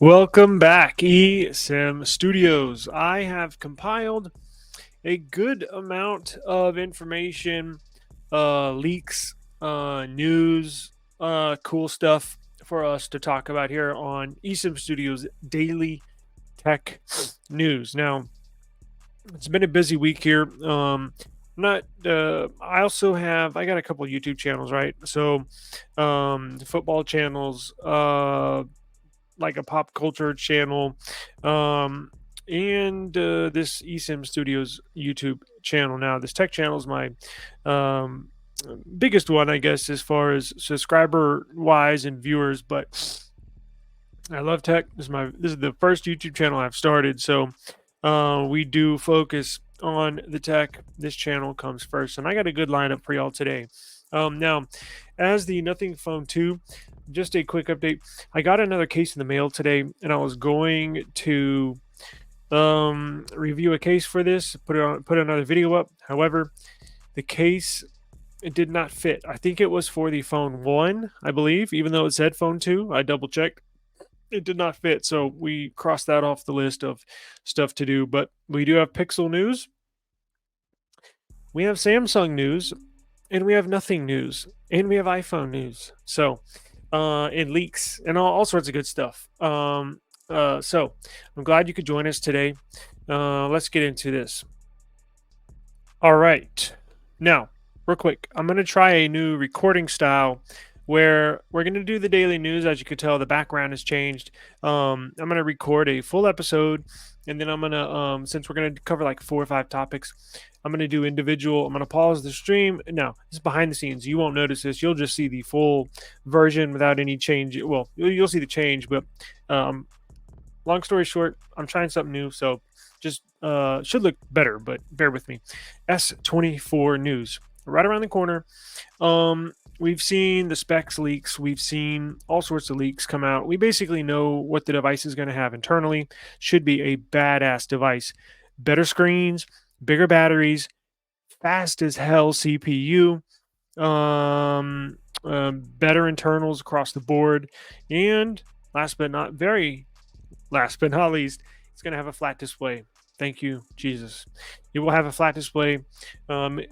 Welcome back, eSIM Studios. I have compiled a good amount of information, leaks, news, cool stuff for us to talk about here on eSIM Studios Daily Tech News. Now, it's been a busy week here. Not. I also have. I got a couple YouTube channels, right? So, football channels. Like a pop culture channel, um, and this eSIM Studios YouTube channel. Now, this tech channel is my um, biggest one, I guess, as far as subscriber wise and viewers. But I love tech. This is the first YouTube channel I've started, so we do focus on the tech. This channel comes first, and I got a good lineup for y'all today. Now, as the Nothing Phone 2, just a quick update. I got another case in the mail today, and I was going to review a case for this, put another video up. However, the case, it did not fit. I think it was for the phone 1, I believe, even though it said phone 2. I double checked. It did not fit, so we crossed that off the list of stuff to do. But we do have Pixel news, we have Samsung news, and we have Nothing news, and we have iPhone news. So, and leaks, and all sorts of good stuff. So I'm glad you could join us today. Let's get into this. All right. Now, real quick, I'm going to try a new recording style where we're going to do the daily news. As you could tell, the background has changed. I'm going to record a full episode, and then I'm going to, since we're going to cover like 4 or 5 topics, I'm going to do individual. I'm going to pause the stream. Now, this is behind the scenes. You won't notice this. You'll just see the full version without any change. Well, you'll see the change, but long story short, I'm trying something new. So just should look better, but bear with me. S24 news right around the corner. We've seen the specs leaks. We've seen all sorts of leaks come out. We basically know what the device is going to have internally. Should be a badass device. Better screens, bigger batteries, fast as hell CPU, better internals across the board, and last but not least, it's going to have a flat display. Thank you, Jesus. It will have a flat display.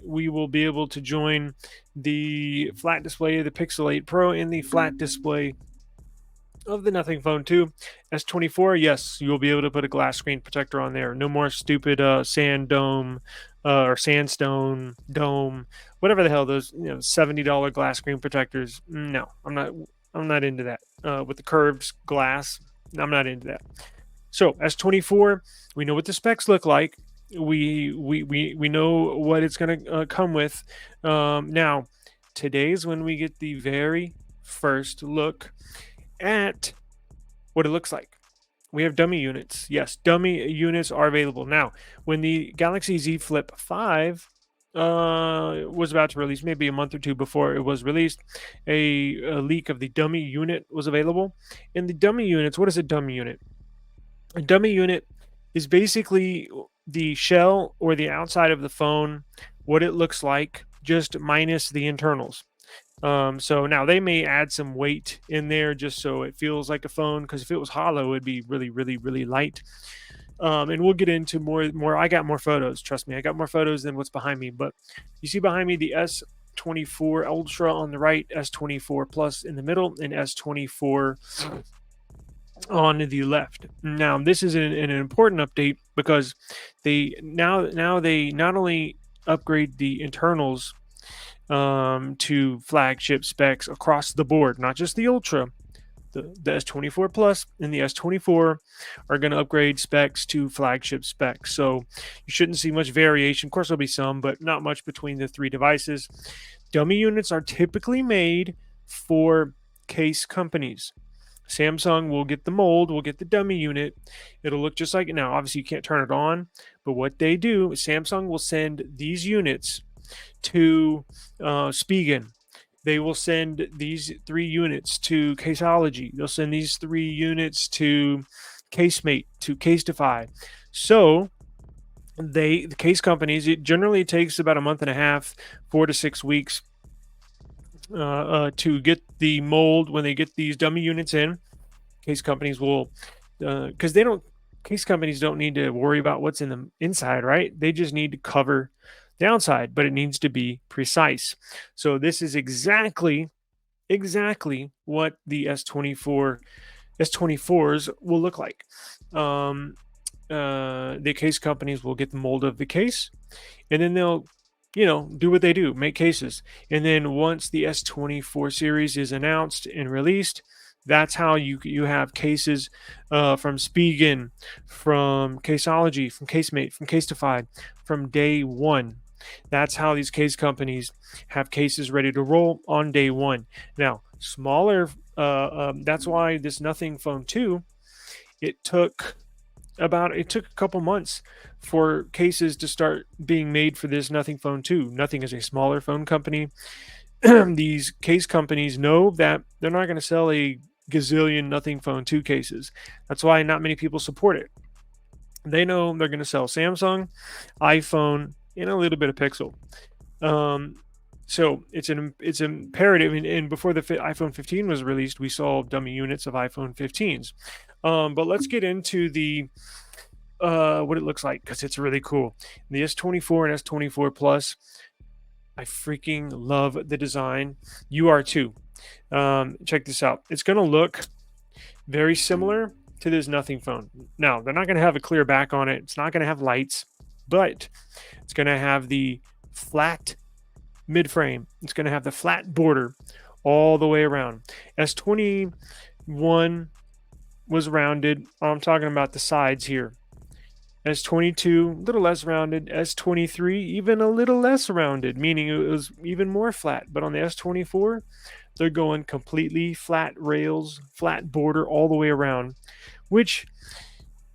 We will be able to join the flat display of the Pixel 8 Pro and the flat display of the Nothing Phone 2. S24, yes, you will be able to put a glass screen protector on there. No more stupid sand dome or sandstone dome, whatever the hell those $70 glass screen protectors. No, I'm not into that. With the curved glass, I'm not into that. So S24, we know what the specs look like. We know what it's going to come with. Now, today's when we get the very first look at what it looks like. We have dummy units. Yes, dummy units are available. Now, when the Galaxy Z Flip 5 was about to release, maybe a month or two before it was released, a leak of the dummy unit was available. In the dummy units, what is a dummy unit? A dummy unit is basically the shell or the outside of the phone, what it looks like, just minus the internals. So now they may add some weight in there just so it feels like a phone, because if it was hollow, it'd be really, really, really light. And we'll get into more. I got more photos. Trust me, I got more photos than what's behind me. But you see behind me the S24 Ultra on the right, S24 Plus in the middle, and S24 on the left. Now, this is an important update because they now they not only upgrade the internals to flagship specs across the board, not just the Ultra. The S24 Plus and the S24 are going to upgrade specs to flagship specs. So you shouldn't see much variation. Of course, there'll be some, but not much between the 3 devices. Dummy units are typically made for case companies. Samsung will get the mold, will get the dummy unit. It'll look just like it now. Obviously, you can't turn it on, but what they do, Samsung will send these units to Spigen. They will send these 3 units to Caseology. They'll send these 3 units to Casemate, to Casetify. So the case companies, it generally takes about a month and a half, 4 to 6 weeks to get the mold. When they get these dummy units in, case companies will because they don't case companies don't need to worry about what's in the inside, right? They just need to cover the outside, but it needs to be precise. So this is exactly what the S24s will look like. Um, the case companies will get the mold of the case, and then they'll, do what they do, make cases. And then once the S24 series is announced and released, that's how you have cases from Spigen, from Caseology, from Casemate, from Casetify, from day one. That's how these case companies have cases ready to roll on day one. Now, smaller. That's why this Nothing Phone 2, it took it took a couple months for cases to start being made for this Nothing Phone 2. Nothing is a smaller phone company. These case companies know that they're not going to sell a gazillion Nothing Phone 2 cases. That's why not many people support it. They know they're going to sell Samsung, iPhone, and a little bit of Pixel. So it's imperative. And before the iPhone 15 was released, we saw dummy units of iPhone 15s. But let's get into the what it looks like, because it's really cool. The S24 and S24 Plus, I freaking love the design. You are too. Check this out. It's going to look very similar to this Nothing Phone. Now, they're not going to have a clear back on it. It's not going to have lights, but it's going to have the flat mid-frame. It's going to have the flat border all the way around. S21 was rounded. I'm talking about the sides here. S22, a little less rounded. S23, even a little less rounded, meaning it was even more flat. But on the S24, they're going completely flat rails, flat border all the way around, which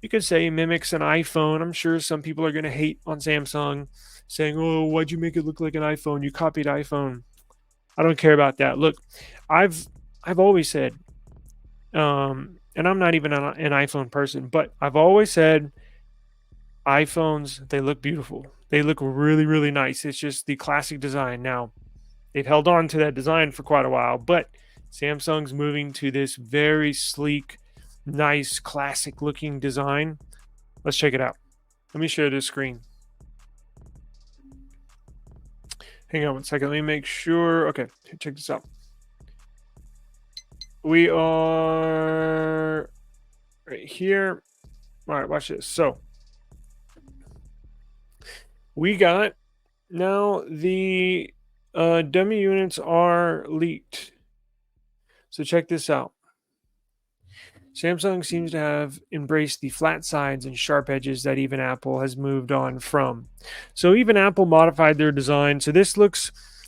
you could say mimics an iPhone. I'm sure some people are going to hate on Samsung, saying, "Oh, why'd you make it look like an iPhone? You copied iPhone." I don't care about that. Look, I've always said, and I'm not even an iPhone person, but I've always said iPhones, they look beautiful. They look really, really nice. It's just the classic design. Now, they've held on to that design for quite a while, but Samsung's moving to this very sleek, nice, classic looking design. Let's check it out. Let me share this screen. Hang on one second. Let me make sure. Okay, check this out. We are right here. All right, watch this. So we got now the dummy units are leaked. So check this out. Samsung seems to have embraced the flat sides and sharp edges that even Apple has moved on from. So even Apple modified their design. So this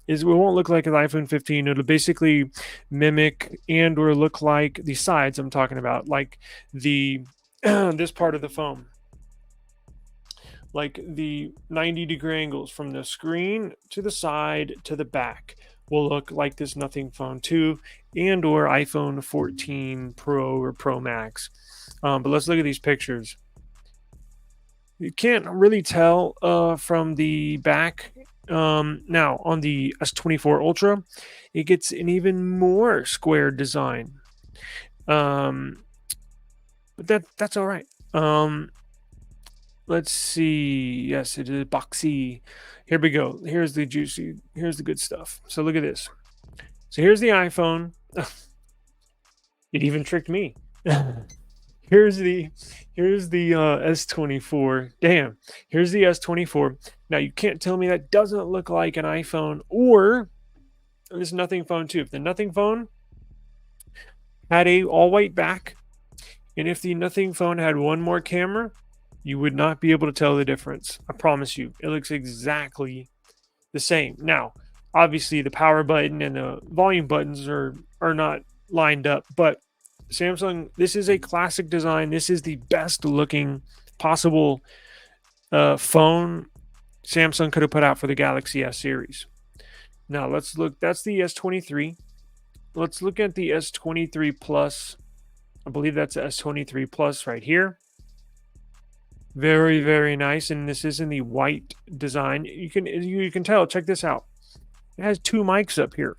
it won't look like an iPhone 15. It'll basically mimic and or look like the sides I'm talking about, like the this part of the phone, like the 90-degree angles from the screen to the side to the back will look like this Nothing Phone 2 and or iPhone 14 Pro or Pro Max. But let's look at these pictures. You can't really tell from the back. Now on the S24 Ultra, it gets an even more square design. But that's all right. Let's see. Yes, it is boxy. Here we go. Here's the juicy. Here's the good stuff. So look at this. So here's the iPhone. It even tricked me. here's the S24. Damn. Here's the S24. Now you can't tell me that doesn't look like an iPhone or this Nothing Phone 2. If the Nothing Phone had a all white back, and if the Nothing Phone had one more camera, you would not be able to tell the difference. I promise you. It looks exactly the same. Now, obviously the power button and the volume buttons are not lined up, but Samsung, this is a classic design. This is the best looking possible phone Samsung could have put out for the Galaxy S series. Now let's look. That's the S23. Let's look at the S23 Plus. I believe that's the S23 Plus right here. Very, very nice. And this is in the white design. You can tell. Check this out. It has two mics up here.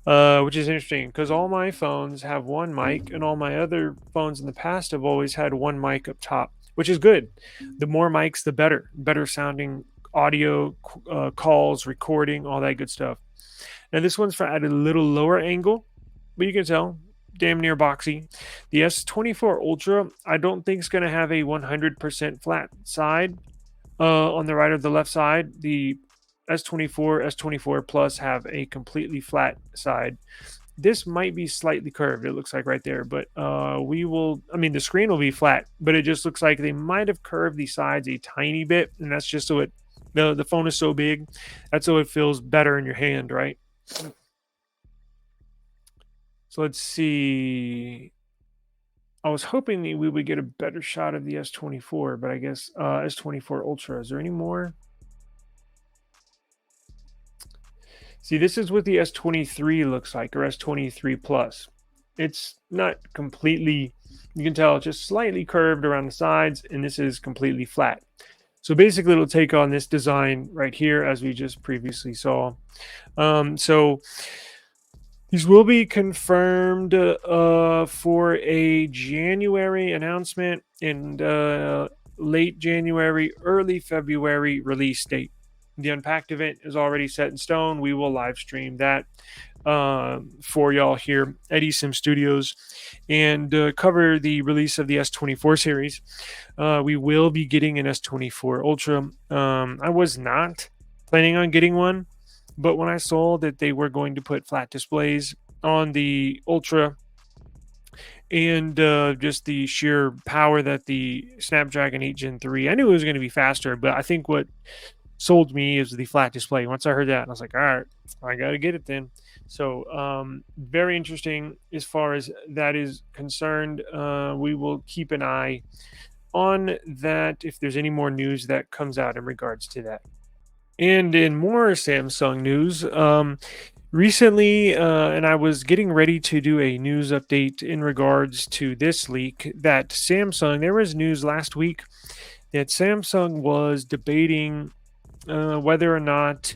which is interesting because all my phones have one mic, and all my other phones in the past have always had one mic up top, which is good. The more mics, the better. Better sounding audio, calls, recording, all that good stuff. Now this one's at a little lower angle, but you can tell damn near boxy. The S24 Ultra, I don't think is going to have a 100% flat side on the right or the left side. The S24, S24 Plus have a completely flat side. This might be slightly curved, it looks like right there, but we will, I mean, the screen will be flat, but it just looks like they might have curved the sides a tiny bit, and that's just so the phone is so big, that's so it feels better in your hand, right? So let's see. I was hoping that we would get a better shot of the S24, but I guess S24 Ultra. Is there any more? See, this is what the S23 looks like, or S23 Plus. It's not completely, you can tell it's just slightly curved around the sides, and this is completely flat. So basically, it'll take on this design right here, as we just previously saw. So these will be confirmed for a January announcement and late January, early February release date. The Unpacked event is already set in stone. We will live stream that for y'all here at eSIM Studios and cover the release of the S24 series. We will be getting an S24 Ultra. I was not planning on getting one, but when I saw that they were going to put flat displays on the Ultra and just the sheer power that the Snapdragon 8 Gen 3, I knew it was going to be faster, but I think what sold me is the flat display. Once I heard that, I was like, all right, I got to get it then. So very interesting as far as that is concerned. We will keep an eye on that if there's any more news that comes out in regards to that. And in more Samsung news, recently, and I was getting ready to do a news update in regards to this leak that Samsung, there was news last week that Samsung was debating whether or not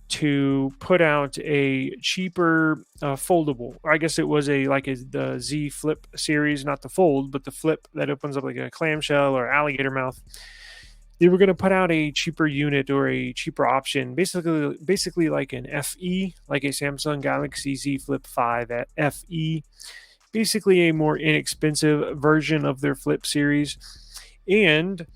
to put out a cheaper foldable. I guess it was the Z Flip series, not the Fold, but the Flip that opens up like a clamshell or alligator mouth. They were going to put out a cheaper unit or a cheaper option, basically like an FE, like a Samsung Galaxy Z Flip 5 at FE, basically a more inexpensive version of their Flip series. And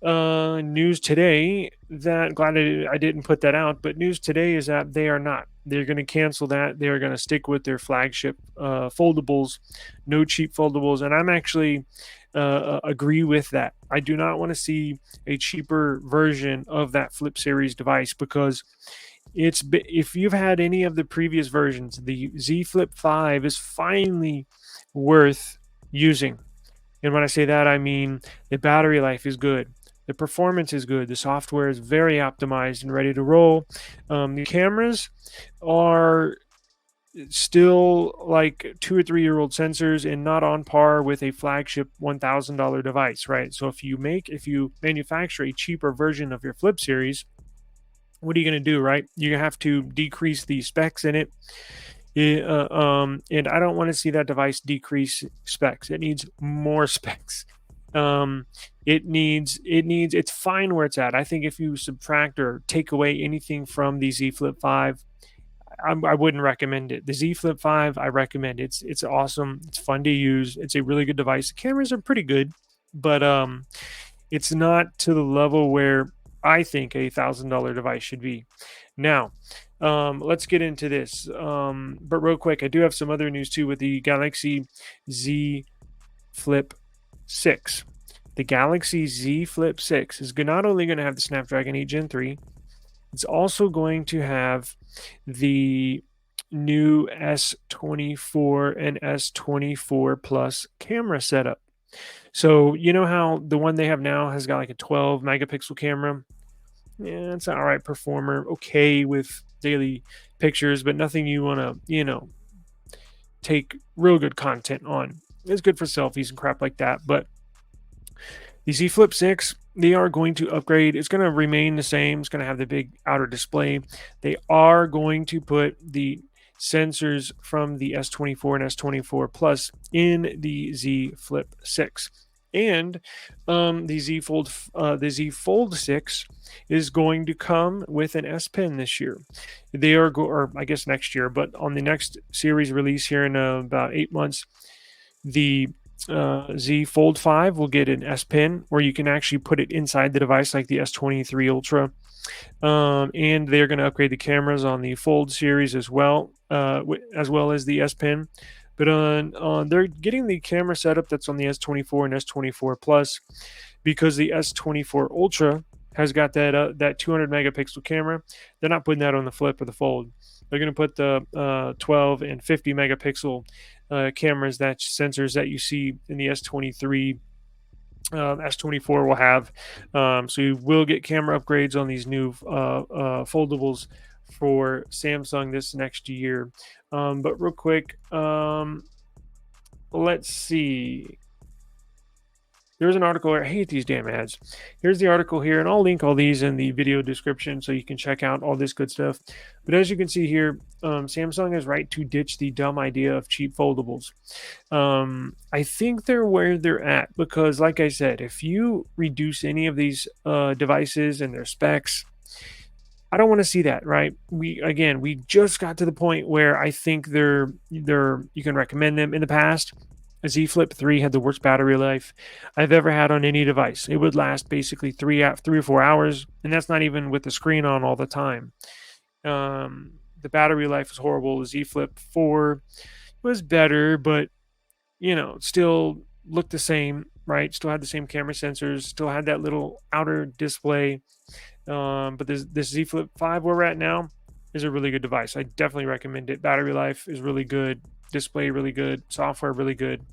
news today that, glad I didn't put that out, but news today is that they are not. They're going to cancel that. They're going to stick with their flagship foldables, no cheap foldables. And I'm actually agree with that. I do not want to see a cheaper version of that Flip series device because if you've had any of the previous versions, the Z Flip 5 is finally worth using. And when I say that, I mean the battery life is good. The performance is good. The software is very optimized and ready to roll. The cameras are still like 2 or 3 year old sensors and not on par with a flagship $1,000 device, right? So if you manufacture a cheaper version of your Flip series, what are you going to do, right? You have to decrease the specs in it. And I don't want to see that device decrease specs. It needs more specs. It's fine where it's at. I think if you subtract or take away anything from the Z Flip 5, I wouldn't recommend it. The Z Flip 5, I recommend. It's awesome. It's fun to use. It's a really good device. The cameras are pretty good, but it's not to the level where I think a $1,000 device should be. Now, let's get into this. But real quick, I do have some other news too with the Galaxy Z Flip 6. The Galaxy Z Flip 6 is not only going to have the Snapdragon 8 Gen 3, it's also going to have the new S24 and S24 Plus camera setup. So you know how the one they have now has got like a 12 megapixel camera? Yeah, it's an all right performer, okay with daily pictures, but nothing you want to, take real good content on. It's good for selfies and crap like that, but the Z Flip 6, they are going to upgrade. It's going to remain the same. It's going to have the big outer display. They are going to put the sensors from the S24 and S24 Plus in the Z Flip 6. And the Z Fold 6 is going to come with an S Pen this year. They are, or I guess next year, but on the next series release here in about 8 months, the Z Fold 5 will get an S Pen where you can actually put it inside the device like the S23 Ultra. And they're going to upgrade the cameras on the Fold series as well as the S Pen. But they're getting the camera setup that's on the S24 and S24 Plus, because the S24 Ultra has got that 200 megapixel camera. They're not putting that on the Flip or the Fold. They're going to put the 12 and 50 megapixel cameras, that sensors that you see in the S23. S24 will have. So you will get camera upgrades on these new foldables for Samsung this next year. But real quick, let's see. There's an article. I hate these damn ads. Here's the article here, and I'll link all these in the video description so you can check out all this good stuff. But as you can see here, Samsung is right to ditch the dumb idea of cheap foldables. I think they're where they're at because, like I said, if you reduce any of these devices and their specs, I don't want to see that, right? We just got to the point where I think you can recommend them. In the past, a Z Flip 3 had the worst battery life I've ever had on any device. It would last basically 3 or 4 hours, and that's not even with the screen on all the time. The battery life was horrible. The Z Flip 4 was better, but still looked the same, right? Still had the same camera sensors, still had that little outer display. But this Z Flip 5 where we're at now is a really good device. I definitely recommend it. Battery life is really good. Display really good, software really good.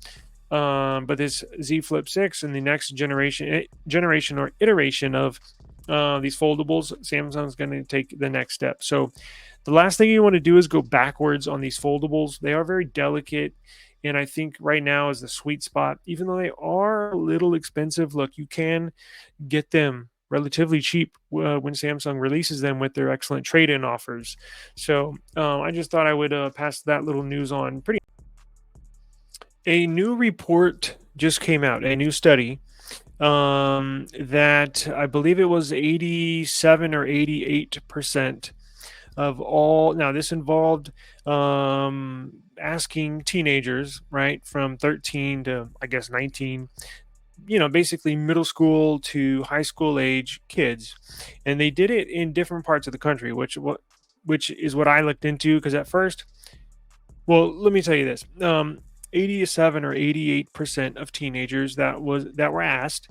But this Z Flip 6 and the next generation or iteration of these foldables, Samsung's going to take the next step. So the last thing you want to do is go backwards on these foldables. They are very delicate, and I think right now is the sweet spot. Even though they are a little expensive, look, you can get them relatively cheap when Samsung releases them with their excellent trade-in offers. So I just thought I would pass that little news on. A new report just came out, a new study that I believe it was 87 or 88% of all. Now this involved asking teenagers, right, from 13 to I guess 19, basically middle school to high school age kids, and they did it in different parts of the country, which is what I looked into. Because at first, well, let me tell you this: 87 or 88% of teenagers that were asked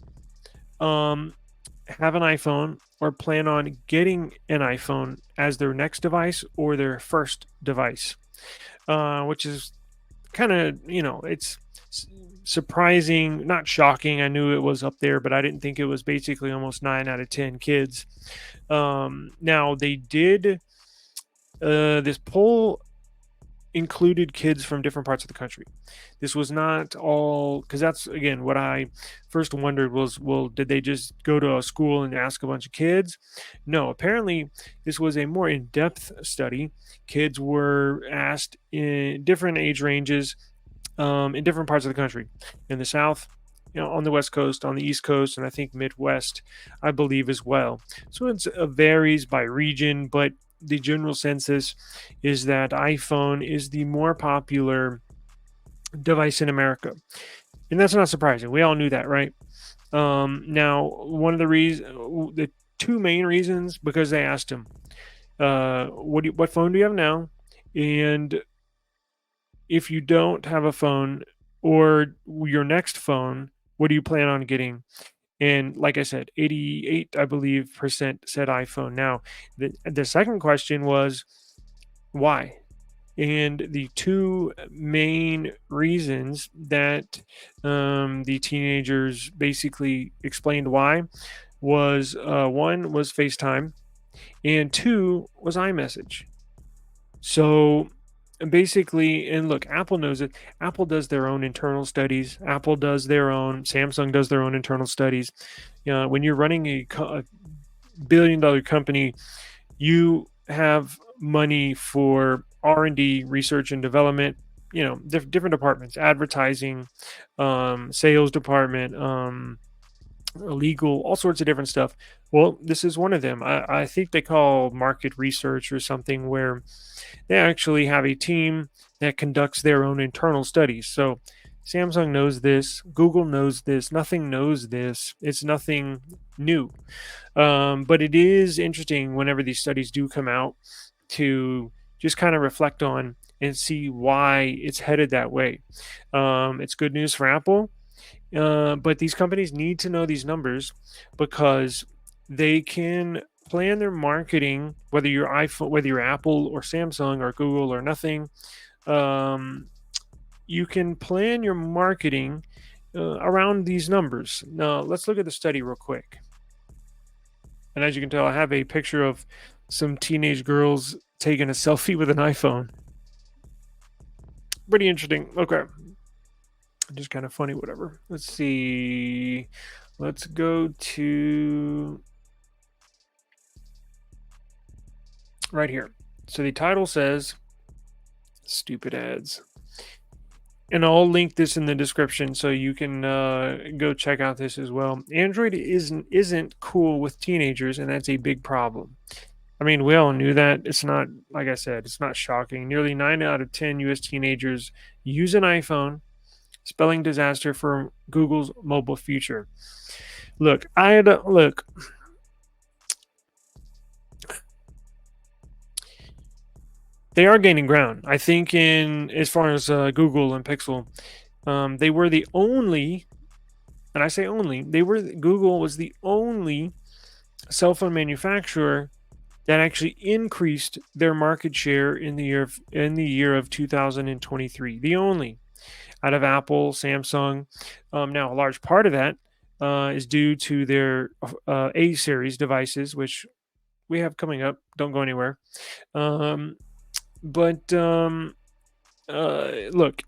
have an iPhone or plan on getting an iPhone as their next device or their first device, which is kind of it's surprising, not shocking. I knew it was up there, but I didn't think it was basically almost 9 out of 10 kids. Now they did this poll included kids from different parts of the country. This was not all, because that's again what I first wondered was, well, did they just go to a school and ask a bunch of kids? No, apparently this was a more in-depth study. Kids were asked in different age ranges in different parts of the country, in the South, on the West Coast, on the East Coast, and I think Midwest, I believe, as well. So it varies by region, but the general census is that iPhone is the more popular device in America. And that's not surprising. We all knew that, right? Now, one of the two main reasons, because they asked him, what phone do you have now? And if you don't have a phone or your next phone, what do you plan on getting? And like I said, 88, I believe, percent said iPhone. Now, the second question was why? And the two main reasons that the teenagers basically explained why was one was FaceTime, and two was iMessage. So basically, and look, Apple knows it. Apple does their own internal studies. Samsung does their own internal studies. When you're running a billion-dollar company, you have money for R&D, research and development, different departments, advertising, sales department, legal, all sorts of different stuff. Well, this is one of them. I think they call market research or something, where they actually have a team that conducts their own internal studies. So Samsung knows this, Google knows this, nothing knows this. It's nothing new. But it is interesting whenever these studies do come out to just kind of reflect on and see why it's headed that way. It's good news for Apple, but these companies need to know these numbers because they can plan their marketing, whether you're iPhone, whether you're Apple or Samsung or Google or nothing. Um, you can plan your marketing around these numbers. Now, let's look at the study real quick. And as you can tell, I have a picture of some teenage girls taking a selfie with an iPhone. Pretty interesting. Okay. Just kind of funny, whatever. Let's see. Let's go to right here. So the title says stupid ads. And I'll link this in the description so you can go check out this as well. Android isn't cool with teenagers, and that's a big problem. I mean, we all knew that. It's not, like I said, it's not shocking. Nearly 9 out of 10 US teenagers use an iPhone, spelling disaster for Google's mobile future. Look, they are gaining ground. I think in as far as Google and Pixel, they were the only, and I say only, Google was the only cell phone manufacturer that actually increased their market share in the year of 2023. The only out of Apple, Samsung. Now, a large part of that is due to their A series devices, which we have coming up. Don't go anywhere. But look,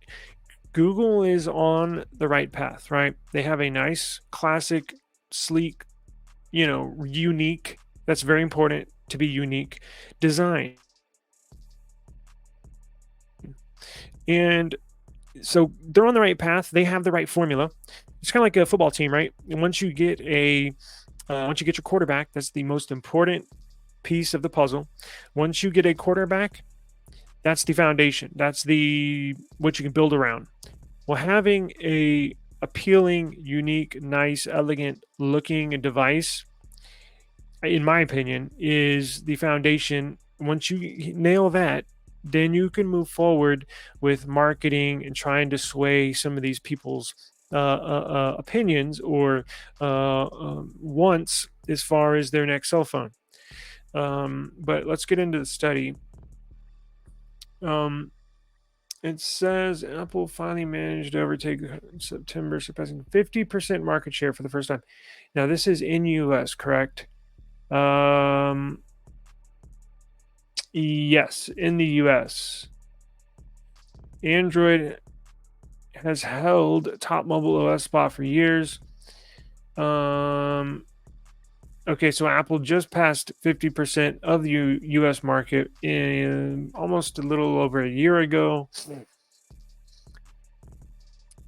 Google is on the right path, right? They have a nice, classic, sleek, unique. That's very important to be unique design. And so they're on the right path. They have the right formula. It's kind of like a football team, right? And once you get your quarterback, that's the most important piece of the puzzle. Once you get a quarterback, that's the foundation. That's what you can build around. Well, having a appealing, unique, nice, elegant looking device, in my opinion, is the foundation. Once you nail that, then you can move forward with marketing and trying to sway some of these people's opinions or wants as far as their next cell phone. But let's get into the study. It says Apple finally managed to overtake September, surpassing 50% market share for the first time. Now, this is in US, correct? Yes, in the US. Android has held top mobile OS spot for years. Okay, so Apple just passed 50% of the US market in almost a little over a year ago.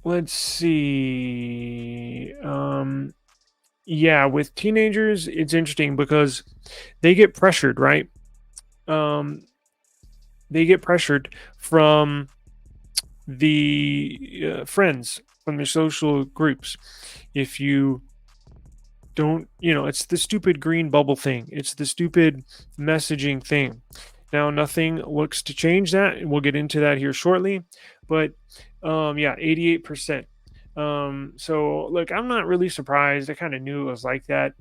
Let's see. Yeah, with teenagers, it's interesting because they get pressured, right? They get pressured from the friends, from their social groups. If you don't, it's the stupid green bubble thing. It's the stupid messaging thing. Now, nothing looks to change that, and we'll get into that here shortly. But yeah, 88%. So look, I'm not really surprised. I kind of knew it was like that.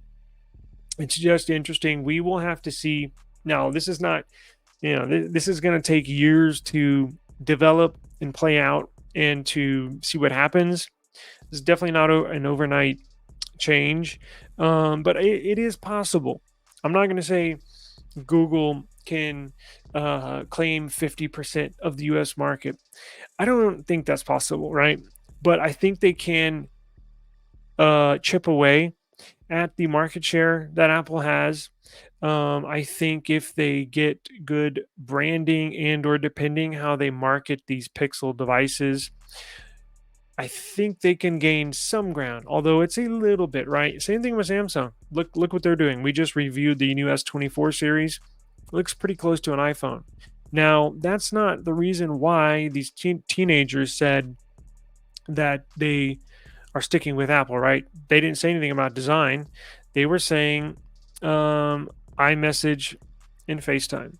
It's just interesting. We will have to see. Now, this is not, this is going to take years to develop and play out and to see what happens. This is definitely not an overnight change, but it is possible. I'm not going to say Google can claim 50% of the US market. I don't think that's possible, right? But I think they can chip away at the market share that Apple has. I think if they get good branding and or depending how they market these Pixel devices, I think they can gain some ground, although it's a little bit, right? Same thing with Samsung. Look what they're doing. We just reviewed the new S24 series. Looks pretty close to an iPhone. Now, that's not the reason why these teenagers said that they are sticking with Apple, right? They didn't say anything about design. They were saying iMessage and FaceTime.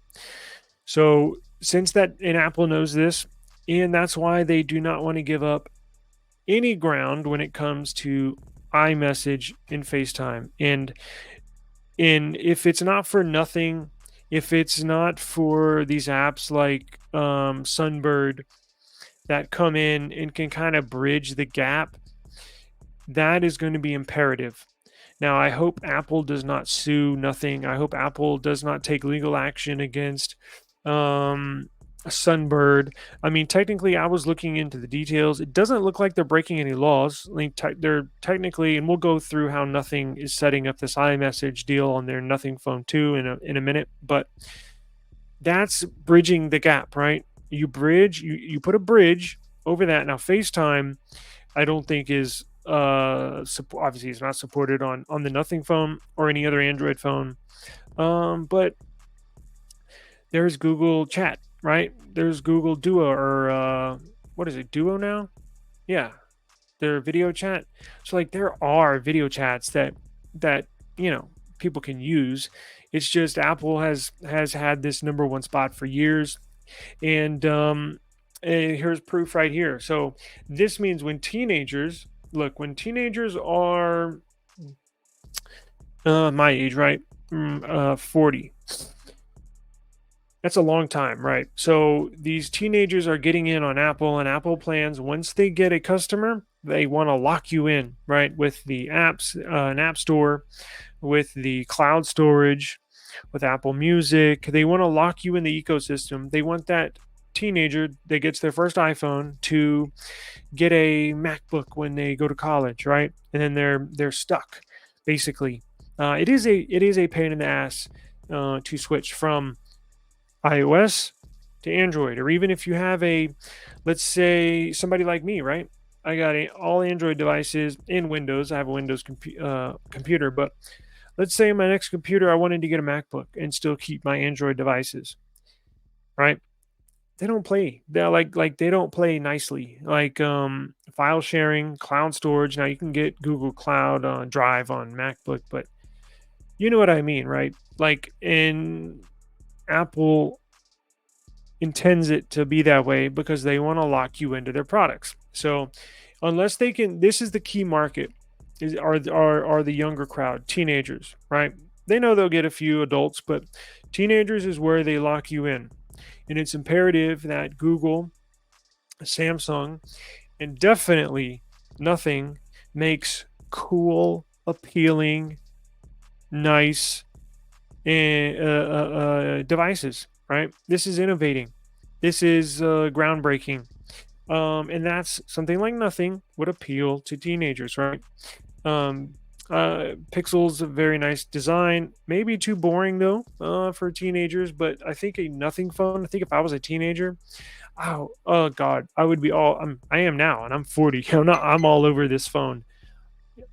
So, since that, and Apple knows this, and that's why they do not want to give up any ground when it comes to iMessage and FaceTime. And if it's not for nothing, if it's not for these apps like Sunbird that come in and can kind of bridge the gap, that is going to be imperative. Now, I hope Apple does not sue nothing. I hope Apple does not take legal action against Sunbird. I mean, technically, I was looking into the details. It doesn't look like they're breaking any laws. Like, they're technically, and we'll go through how Nothing is setting up this iMessage deal on their Nothing Phone 2 in a minute. But that's bridging the gap, right? You put a bridge over that. Now, FaceTime, I don't think is obviously it's not supported on the Nothing phone or any other Android phone. But there's Google Chat, right? There's Google Duo or what is it, Duo now? Yeah, their video chat. So like there are video chats that you know people can use. It's just Apple has had this number one spot for years, and here's proof right here. So this means when teenagers when teenagers are my age, right? 40. That's a long time, right? So these teenagers are getting in on Apple and Apple plans. Once they get a customer, they want to lock you in, right? With the apps, an app store, with the cloud storage, with Apple Music. They want to lock you in the ecosystem. They want that teenager that gets their first iPhone to get a MacBook when they go to college, right? And then they're stuck, basically. It is a pain in the ass to switch from iOS to Android, or even if you have let's say somebody like me, right? I got all Android devices in Windows. I have a Windows computer, but let's say my next computer, I wanted to get a MacBook and still keep my Android devices, right? They don't play. They're like they don't play nicely. Like file sharing, cloud storage. Now you can get Google Cloud Drive on MacBook, but you know what I mean, right? Like in Apple intends it to be that way because they want to lock you into their products. So unless they can, this is the key market are the younger crowd, teenagers, right? They know they'll get a few adults, but teenagers is where they lock you in. And it's imperative that Google, Samsung, and definitely Nothing makes cool, appealing, nice devices, right? This is innovating. This is groundbreaking. And that's something like Nothing would appeal to teenagers, right? Um, Pixel's a very nice design. Maybe too boring though for teenagers, but I think a Nothing phone. I think if I was a teenager, oh God, I would be all. I am now, and I'm 40. I'm all over this phone.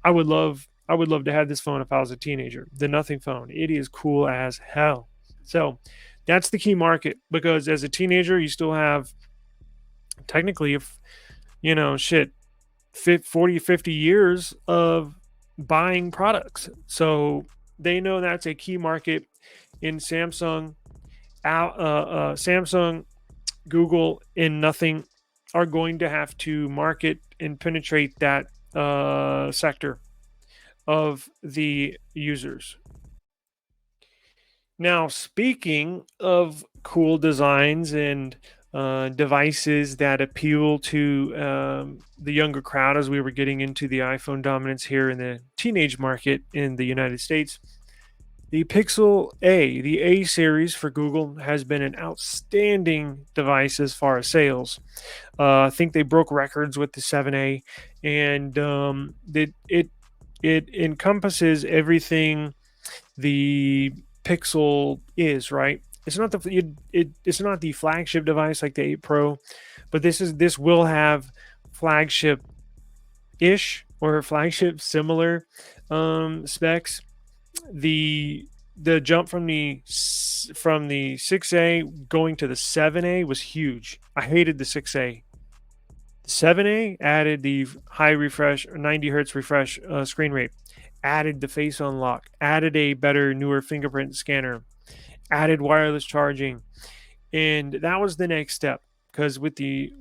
I would love to have this phone if I was a teenager. The Nothing phone. It is cool as hell. So that's the key market because as a teenager, you still have technically, if shit, 40, 50 years of buying products. So they know that's a key market in Samsung, Google, and Nothing are going to have to market and penetrate that sector of the users. Now, speaking of cool designs and devices that appeal to the younger crowd, as we were getting into the iPhone dominance here in the teenage market in the United States, the Pixel A, the A series for Google, has been an outstanding device as far as sales. I think they broke records with the 7A, and it encompasses everything the Pixel is, right? It's not it's not the flagship device like the 8 Pro, but this will have flagship ish or flagship similar specs. The jump from the 6A going to the 7A was huge. I hated the 6A. The 7A added the high refresh or 90 hertz refresh screen rate, added the face unlock, added a better newer fingerprint scanner, added wireless charging, and that was the next step. Because with the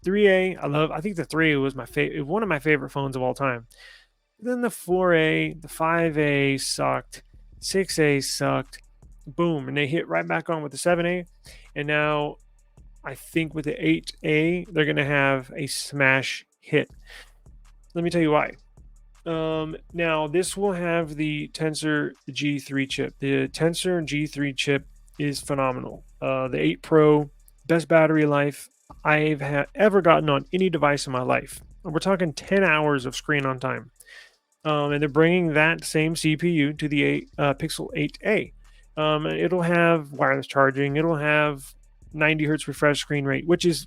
3A, I think the 3A was my favorite, one of my favorite phones of all time. Then the 4A, the 5A sucked, 6A sucked. Boom, and they hit right back on with the 7A, and now I think with the 8A they're gonna have a smash hit. Let me tell you why. Now this will have the Tensor G3 chip. The Tensor G3 chip is phenomenal. The 8 Pro, best battery life I've ever gotten on any device in my life. We're talking 10 hours of screen on time. And they're bringing that same CPU to the Pixel 8A. It'll have wireless charging. It'll have 90 hertz refresh screen rate, which is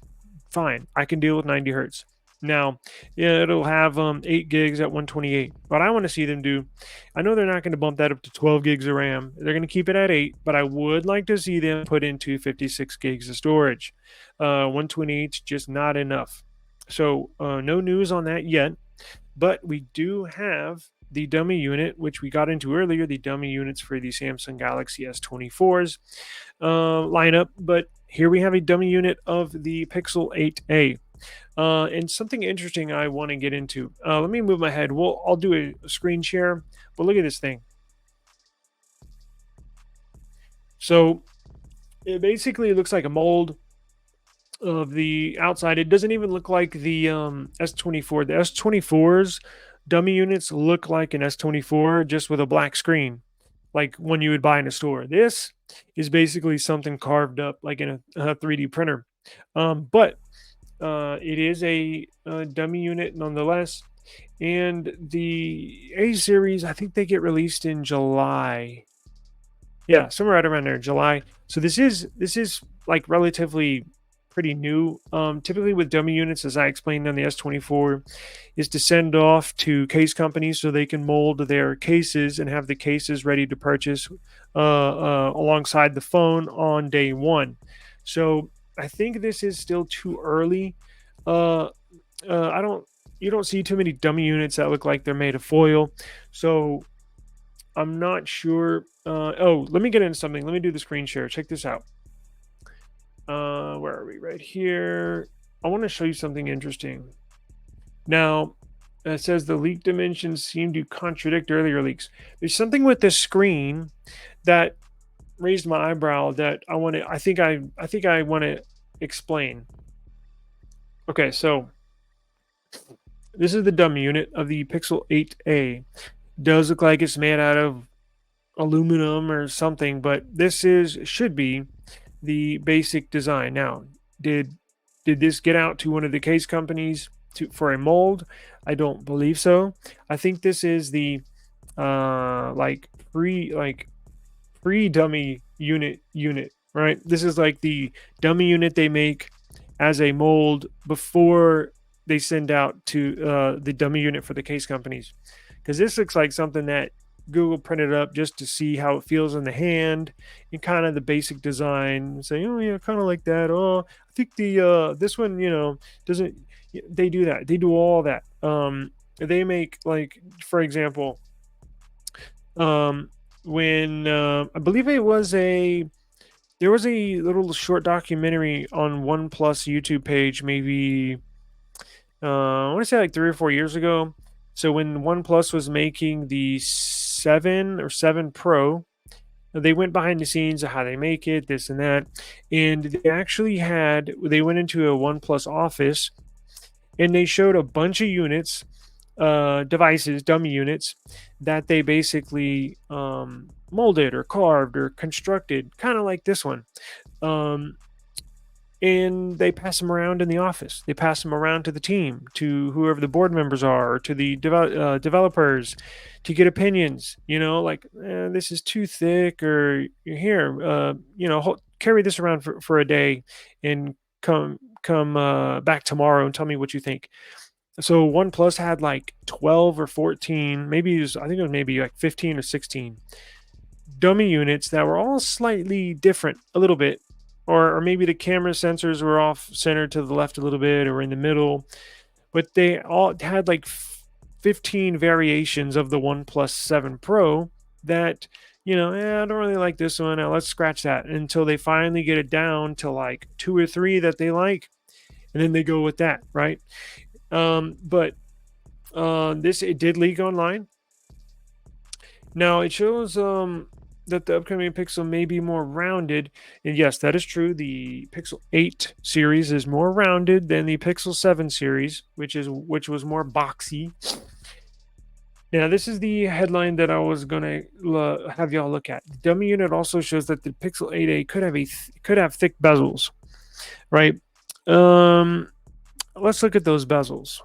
fine. I can deal with 90 hertz. Now, yeah, it'll have 8 gigs at 128. What I want to see them do, I know they're not going to bump that up to 12 gigs of RAM. They're going to keep it at 8, but I would like to see them put into 56 gigs of storage. 128 is just not enough. So, no news on that yet. But we do have the dummy unit, which we got into earlier, the dummy units for the Samsung Galaxy S24s lineup. But here we have a dummy unit of the Pixel 8A. And something interesting I want to get into. Let me move my head. I'll do a screen share. But look at this thing. So it basically looks like a mold of the outside. It doesn't even look like the S24. The S24's dummy units look like an S24 just with a black screen, like one you would buy in a store. This is basically something carved up like in a 3D printer. But it is a dummy unit nonetheless. And the A series, I think they get released in July. Yeah, somewhere right around there, July. So this is like relatively pretty new. Typically with dummy units, as I explained on the S24, is to send off to case companies so they can mold their cases and have the cases ready to purchase alongside the phone on day one. So I think this is still too early. Uh, I don't. You don't see too many dummy units that look like they're made of foil. So I'm not sure. Oh, let me get into something. Let me do the screen share. Check this out. Where are we? Right here. I want to show you something interesting. Now, it says the leak dimensions seem to contradict earlier leaks. There's something with the screen that raised my eyebrow that I want to. I think I want to explain. Okay, so this is the dummy unit of the Pixel 8A. Does look like it's made out of aluminum or something, but should be the basic design. Now, did this get out to one of the case companies for a mold? I don't believe so. I think this is the like pre dummy unit, right? This is like the dummy unit they make as a mold before they send out to the dummy unit for the case companies, because this looks like something that Google printed up just to see how it feels in the hand and kind of the basic design. Say, oh yeah, kind of like that. Oh, I think the this one, doesn't. They do that. They do all that. They make, like, for example, when I believe there was a little short documentary on OnePlus YouTube page, maybe I want to say like 3 or 4 years ago. So when OnePlus was making the 7 or 7 Pro, they went behind the scenes of how they make it, this and that, and they went into a OnePlus office and they showed a bunch of units, devices, dummy units that they basically molded or carved or constructed, kind of like this one. Um, and they pass them around in the office. They pass them around to the team, to whoever the board members are, or to the developers, to get opinions. Like, this is too thick, or here, carry this around for a day, and come back tomorrow and tell me what you think. So OnePlus had like 12 or 14, maybe I think it was maybe like 15 or 16 dummy units that were all slightly different a little bit, or maybe the camera sensors were off center to the left a little bit or in the middle, but they all had like 15 variations of the OnePlus 7 Pro that, I don't really like this one. Now let's scratch that until they finally get it down to like two or three that they like, and then they go with that, right? But this, it did leak online. Now it shows that the upcoming Pixel may be more rounded, and yes, that is true. The Pixel 8 series is more rounded than the Pixel 7 series, which was more boxy. Now, this is the headline that I was gonna have y'all look at. The dummy unit also shows that the Pixel 8a could have thick bezels, right? Let's look at those bezels.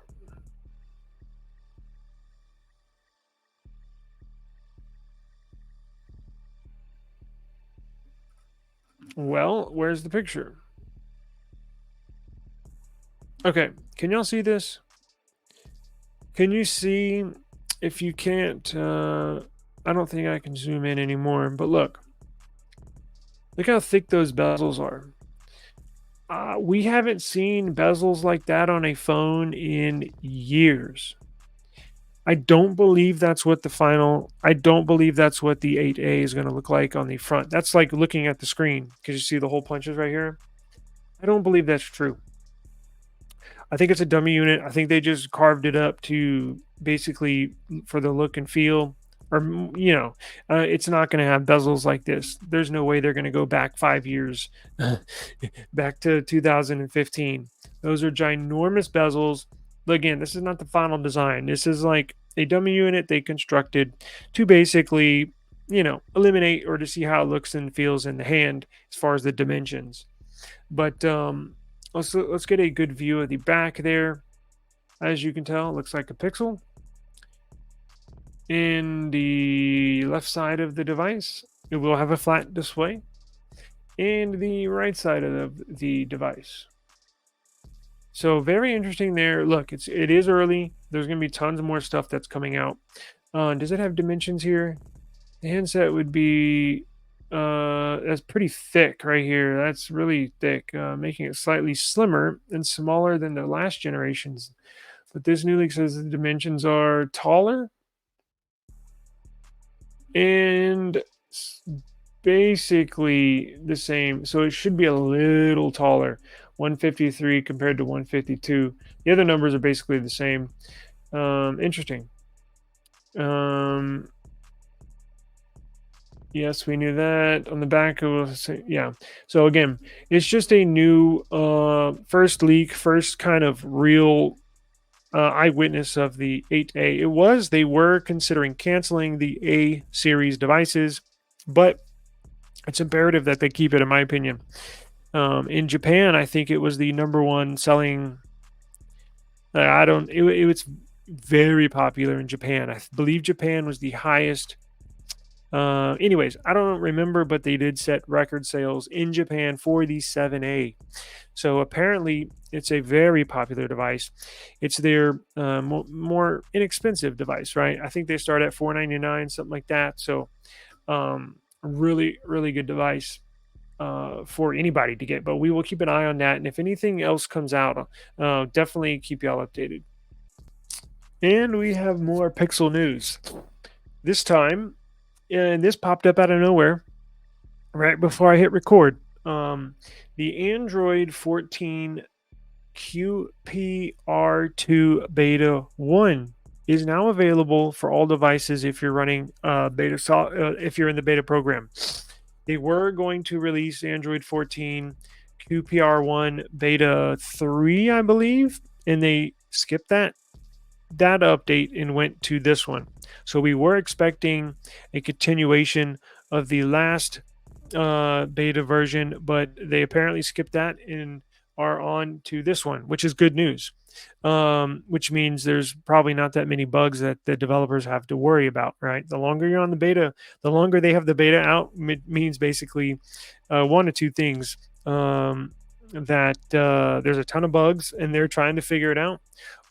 Well, where's the picture? Okay, can y'all see this? Can you see? If you can't, I don't think I can zoom in anymore, but look how thick those bezels are. We haven't seen bezels like that on a phone in years. I don't believe that's what I don't believe that's what the 8A is going to look like on the front. That's like looking at the screen, because you see the hole punches right here. I don't believe that's true. I think it's a dummy unit. I think they just carved it up to basically for the look and feel, or it's not going to have bezels like this. There's no way they're going to go back 5 years, back to 2015. Those are ginormous bezels. But again, this is not the final design. This is like a dummy unit they constructed to basically, eliminate, or to see how it looks and feels in the hand as far as the dimensions. But let's get a good view of the back there. As you can tell, it looks like a Pixel. In the left side of the device, it will have a flat display. And the right side of the device. So very interesting there. Look, it is early. There's going to be tons more stuff that's coming out. Does it have dimensions here? The handset would be that's pretty thick right here. That's really thick, making it slightly slimmer and smaller than the last generations. But this new leak says the dimensions are taller and basically the same. So it should be a little taller. 153 compared to 152. The other numbers are basically the same. Interesting. Yes, we knew that. On the back, it was, yeah. So again, it's just a new first leak, first kind of real eyewitness of the 8A. They were considering canceling the A series devices, but it's imperative that they keep it, in my opinion. In Japan, I think it was the number one selling. It was very popular in Japan. I believe Japan was the highest. Anyways, I don't remember, but they did set record sales in Japan for the 7A. So apparently, it's a very popular device. It's their more inexpensive device, right? I think they start at $499, something like that. So, really, really good device for anybody to get. But we will keep an eye on that, and if anything else comes out, definitely keep y'all updated. And we have more Pixel news. This time, and this popped up out of nowhere right before I hit record. The Android 14 QPR2 Beta 1 is now available for all devices if you're running if you're in the beta program. They were going to release Android 14 QPR1 Beta 3, I believe, and they skipped that update and went to this one. So we were expecting a continuation of the last beta version, but they apparently skipped that and are on to this one, which is good news. Which means there's probably not that many bugs that the developers have to worry about, right? The longer you're on the beta, the longer they have the beta out, means basically one of two things. That there's a ton of bugs and they're trying to figure it out,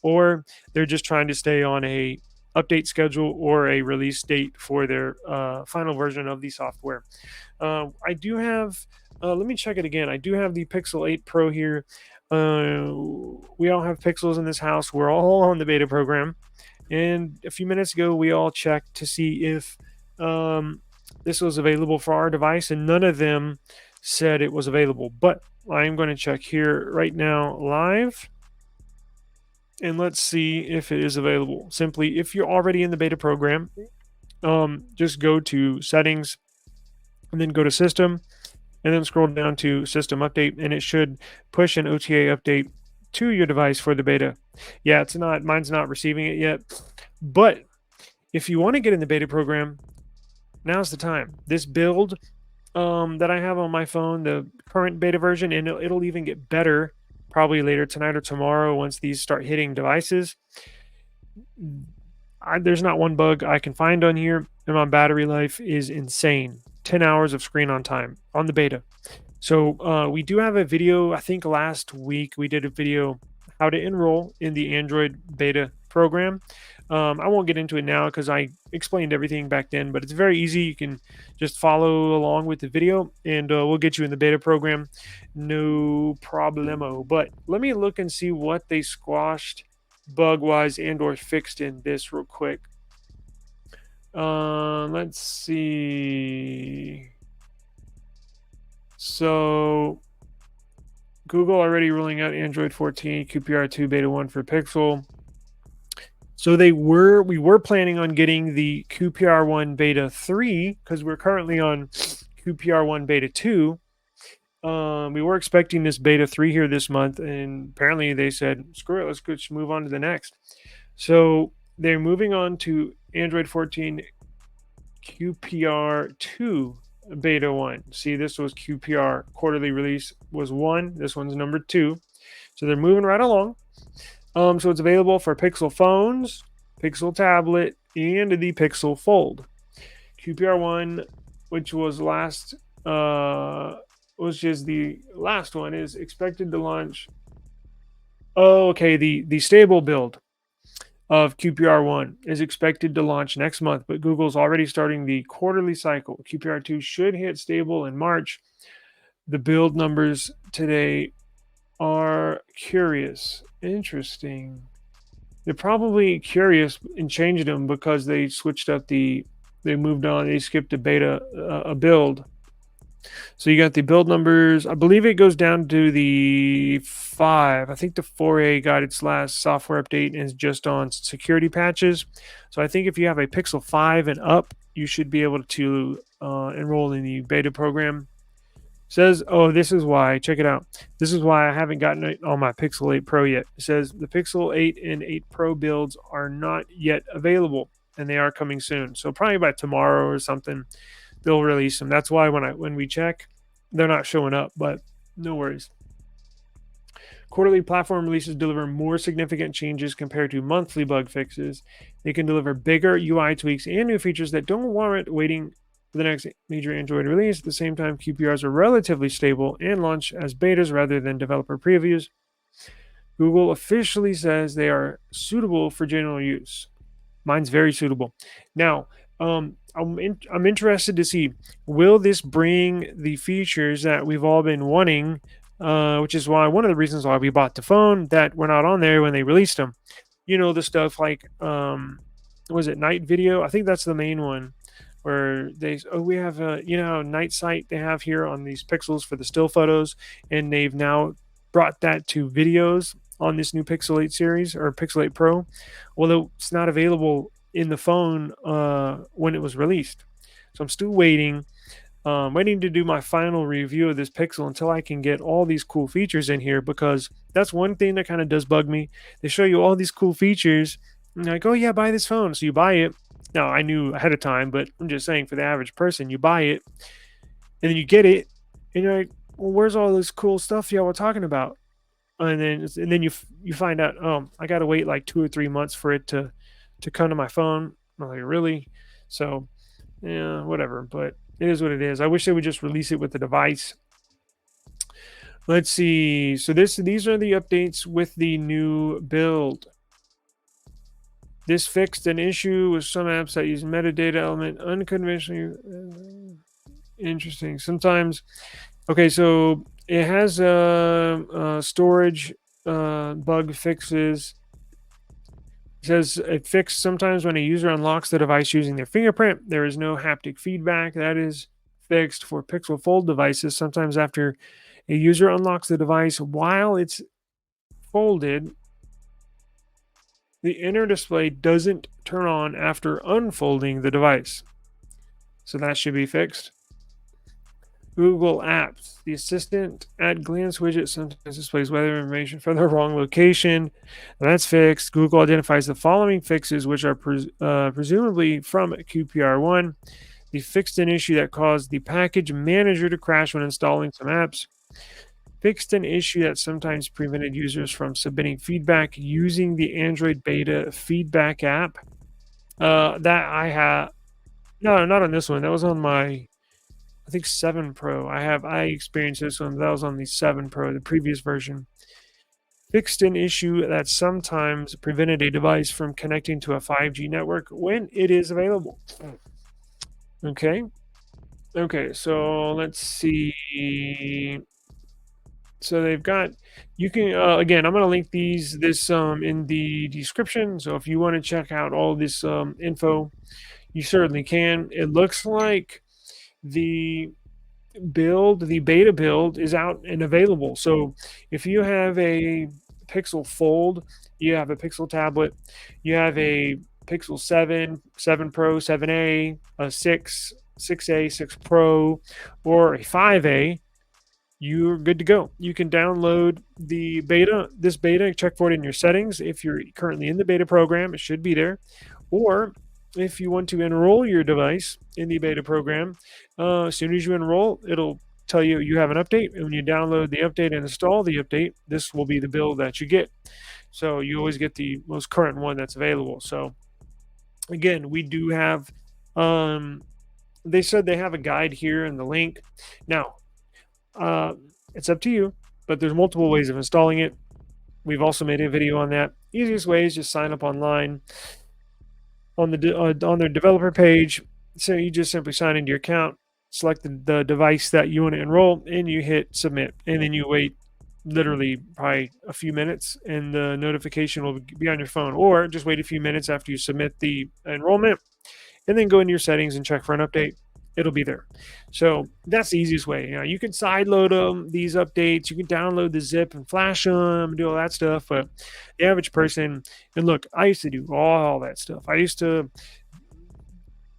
or they're just trying to stay on a update schedule or a release date for their final version of the software. I do have, let me check it again. I do have the Pixel 8 Pro here. We all have Pixels in this house. We're all on the beta program. And a few minutes ago, we all checked to see if this was available for our device, and none of them said it was available. But I'm going to check here right now live. And let's see if it is available. Simply, if you're already in the beta program, just go to settings and then go to system and then scroll down to system update, and it should push an OTA update to your device for the beta. Yeah, it's not, mine's not receiving it yet. But if you want to get in the beta program, now's the time. This build that I have on my phone, the current beta version, and it'll even get better probably later tonight or tomorrow once these start hitting devices. There's not one bug I can find on here, and my battery life is insane. 10 hours of screen on time on the beta. So we do have a video. I think last week we did a video how to enroll in the Android beta program. I won't get into it now because I explained everything back then, but it's very easy. You can just follow along with the video and we'll get you in the beta program. No problemo. But let me look and see what they squashed bug-wise and or fixed in this real quick. Let's see. So Google already rolling out Android 14 QPR2 beta 1 for Pixel. So we were planning on getting the QPR1 beta 3 because we're currently on QPR1 beta 2. We were expecting this beta 3 here this month, and apparently they said, screw it, let's just move on to the next. So they're moving on to Android 14 QPR2 beta 1. See, this was QPR quarterly release was 1. This one's number 2. So they're moving right along. So it's available for Pixel phones, Pixel tablet, and the Pixel Fold. QPR1, which was the last one, is expected to launch. Oh, okay. The stable build of QPR1 is expected to launch next month, but Google's already starting the quarterly cycle. QPR2 should hit stable in March. The build numbers today are curious. Interesting. They're probably curious and changed them because they switched up they moved on, they skipped a beta, a build. So you got the build numbers. I believe it goes down to the 5. I think the 4A got its last software update and is just on security patches. So I think if you have a Pixel 5 and up, you should be able to enroll in the beta program. Says, oh, this is why. Check it out. This is why I haven't gotten it on my Pixel 8 Pro yet. It says the Pixel 8 and 8 Pro builds are not yet available, and they are coming soon. So probably by tomorrow or something, they'll release them. That's why when we check, they're not showing up, but no worries. Quarterly platform releases deliver more significant changes compared to monthly bug fixes. They can deliver bigger UI tweaks and new features that don't warrant waiting for the next major Android release. At the same time, QPRs are relatively stable and launch as betas rather than developer previews. Google officially says they are suitable for general use. Mine's very suitable. Now, I'm interested to see, will this bring the features that we've all been wanting, which is why one of the reasons why we bought the phone that were not on there when they released them. You know, the stuff like, was it night video? I think that's the main one where we have night sight they have here on these Pixels for the still photos, and they've now brought that to videos on this new Pixel 8 series or Pixel 8 Pro. Well, it's not available in the phone when it was released. So I'm still waiting to do my final review of this Pixel until I can get all these cool features in here, because that's one thing that kind of does bug me. They show you all these cool features and you're like, oh yeah, buy this phone. So you buy it. Now, I knew ahead of time, but I'm just saying for the average person, you buy it, and then you get it, and you're like, well, where's all this cool stuff y'all were talking about? And then you find out, oh, I got to wait like 2 or 3 months for it to come to my phone. I'm like, really? So yeah, whatever. But it is what it is. I wish they would just release it with the device. Let's see. So these are the updates with the new build. This fixed an issue with some apps that use metadata element unconventionally. Interesting. Sometimes, okay, so it has storage bug fixes. It says it fixed sometimes when a user unlocks the device using their fingerprint. There is no haptic feedback. That is fixed for Pixel Fold devices. Sometimes after a user unlocks the device while it's folded, the inner display doesn't turn on after unfolding the device. So that should be fixed. Google Apps. The Assistant at Glance widget sometimes displays weather information from the wrong location. That's fixed. Google identifies the following fixes, which are presumably from QPR1. They fixed an issue that caused the package manager to crash when installing some apps. Fixed an issue that sometimes prevented users from submitting feedback using the Android beta feedback app. That I have. No, not on this one. That was on my, I think, 7 Pro. I experienced this one. That was on the 7 Pro, the previous version. Fixed an issue that sometimes prevented a device from connecting to a 5G network when it is available. Okay. Okay, so let's see. So they've got, you can again, I'm going to link this in the description. So if you want to check out all this info, you certainly can. It looks like the beta build is out and available. So if you have a Pixel Fold, you have a Pixel tablet, you have a Pixel 7, 7 Pro, 7a, a 6, 6a, 6 Pro, or a 5a, you're good to go. You can download this beta, check for it in your settings. If you're currently in the beta program, it should be there. Or if you want to enroll your device in the beta program, as soon as you enroll, it'll tell you you have an update. And when you download the update and install the update, this will be the build that you get. So you always get the most current one that's available. So again, we do have, they said they have a guide here in the link. Now, it's up to you, but there's multiple ways of installing it. We've also made a video on that. Easiest way is just sign up online on their developer page. So you just simply sign into your account, select the device that you want to enroll, and you hit submit. And then you wait literally probably a few minutes, and the notification will be on your phone. Or just wait a few minutes after you submit the enrollment, and then go into your settings and check for an update. It'll be there. So that's the easiest way. You can sideload these updates. You can download the zip and flash them, do all that stuff. But the average person, and look, I used to do all that stuff. I used to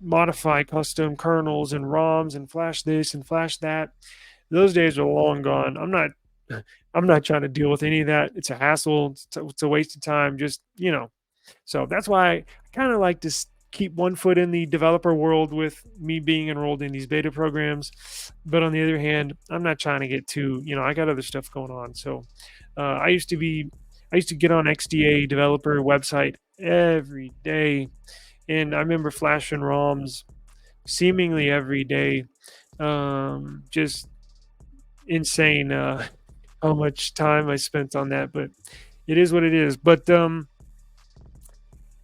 modify custom kernels and ROMs and flash this and flash that. Those days are long gone. I'm not trying to deal with any of that. It's a hassle. It's a waste of time. Just, so that's why I kind of like to keep one foot in the developer world with me being enrolled in these beta programs. But on the other hand, I'm not trying to get too, I got other stuff going on. So I used to get on XDA developer website every day. And I remember flashing ROMs seemingly every day. Just insane how much time I spent on that, but it is what it is. But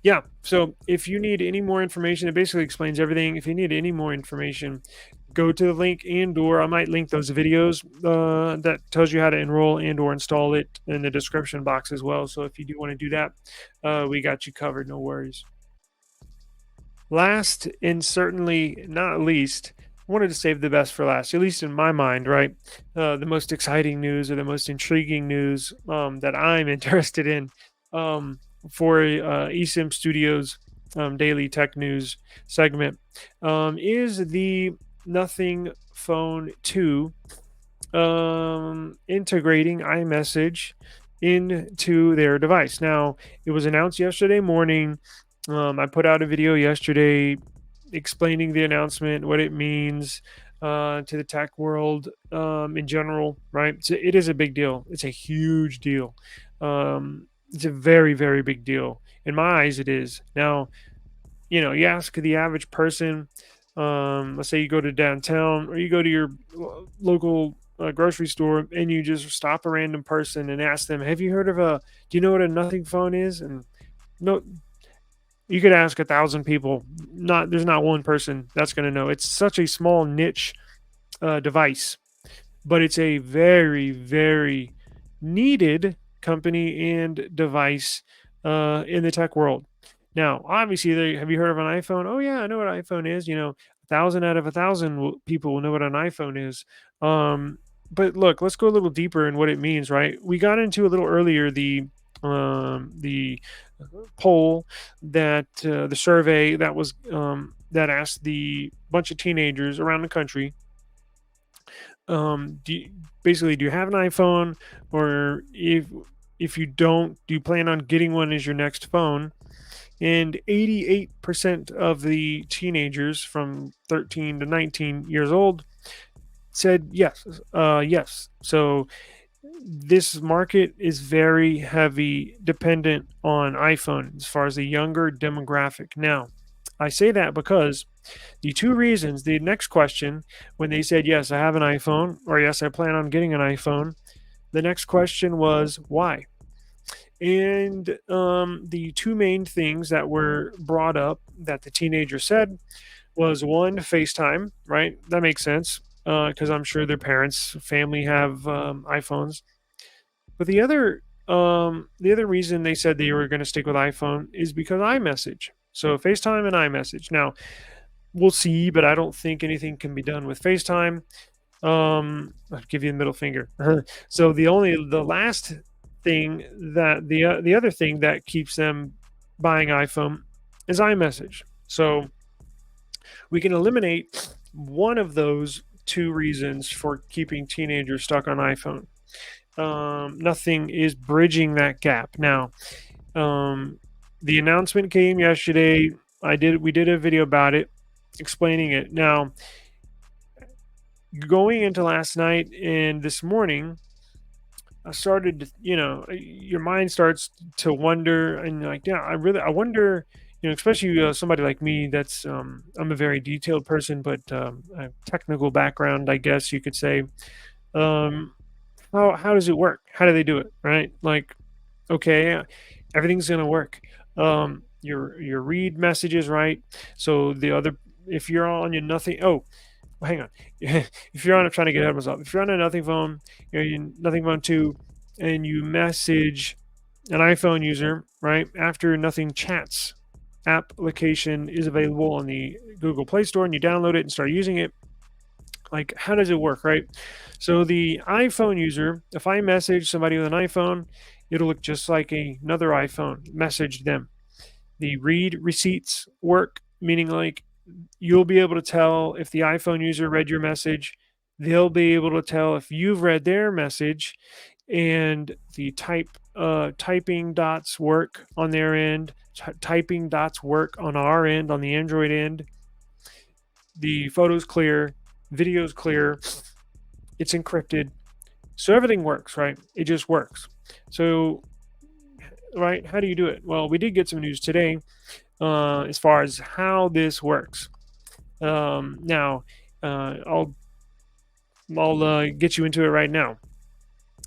yeah, so if you need any more information, it basically explains everything. If you need any more information, go to the link, and/or I might link those videos that tells you how to enroll and/or install it in the description box as well. So if you do want to do that, we got you covered. No worries. Last and certainly not least, I wanted to save the best for last, at least in my mind, right? The most exciting news or the most intriguing news that I'm interested in for eSIM Studios daily tech news segment is the Nothing Phone 2 integrating iMessage into their device. Now, it was announced yesterday morning. I put out a video yesterday explaining the announcement, what it means, to the tech world in general, right? So it is a big deal. It's a huge deal. It's a very, very big deal. In my eyes, it is. Now, you ask the average person, let's say you go to downtown or you go to your local grocery store and you just stop a random person and ask them, have you heard of do you know what a nothing phone is? And no, you could ask 1,000 people. There's not one person that's going to know. It's such a small niche device, but it's a very, very needed company and device in the tech world. Now, obviously, have you heard of an iPhone? Oh yeah, I know what an iPhone is. 1,000 out of 1,000 people will know what an iPhone is. Um, but look, let's go a little deeper in what it means. Right? We got into a little earlier the poll the survey that asked the bunch of teenagers around the country, basically, do you have an iPhone, or if you don't, do you plan on getting one as your next phone? And 88% of the teenagers from 13 to 19 years old said yes. Yes. So this market is very heavy dependent on iPhone as far as the younger demographic. Now, I say that because the two reasons, the next question, when they said, yes, I have an iPhone, or yes, I plan on getting an iPhone, the next question was, why? And the two main things that were brought up that the teenager said was one, FaceTime, right? That makes sense because I'm sure their parents, family have iPhones. But the other reason they said they were going to stick with iPhone is because iMessage. So FaceTime and iMessage. Now, we'll see, but I don't think anything can be done with FaceTime. I'll give you the middle finger. So the last thing that the other thing that keeps them buying iPhone is iMessage. So we can eliminate one of those two reasons for keeping teenagers stuck on iPhone. Nothing is bridging that gap. Now, the announcement came yesterday. We did a video about it, explaining it. Now, going into last night and this morning, I started to, your mind starts to wonder, and like, yeah, I wonder, especially somebody like me that's, I'm a very detailed person, but a technical background, I guess you could say. Um, how does it work? How do they do it? Right? Like, okay, everything's gonna work. Your read messages, right? So if you're on your nothing, oh, hang on. If you're on, I'm trying to get ahead of myself. If you're on a nothing phone, nothing phone two, and you message an iPhone user, right? After nothing chats application is available on the Google Play Store, and you download it and start using it. Like, how does it work, right? So the iPhone user, if I message somebody with an iPhone, it'll look just like another iPhone. Message them. The read receipts work, meaning like you'll be able to tell if the iPhone user read your message. They'll be able to tell if you've read their message, and the typing dots work on their end. Typing dots work on our end, on the Android end. The photo's clear, video's clear, it's encrypted, so everything works, right? It just works. So, right, how do you do it? Well, we did get some news today as far as how this works. Now, I'll get you into it right now.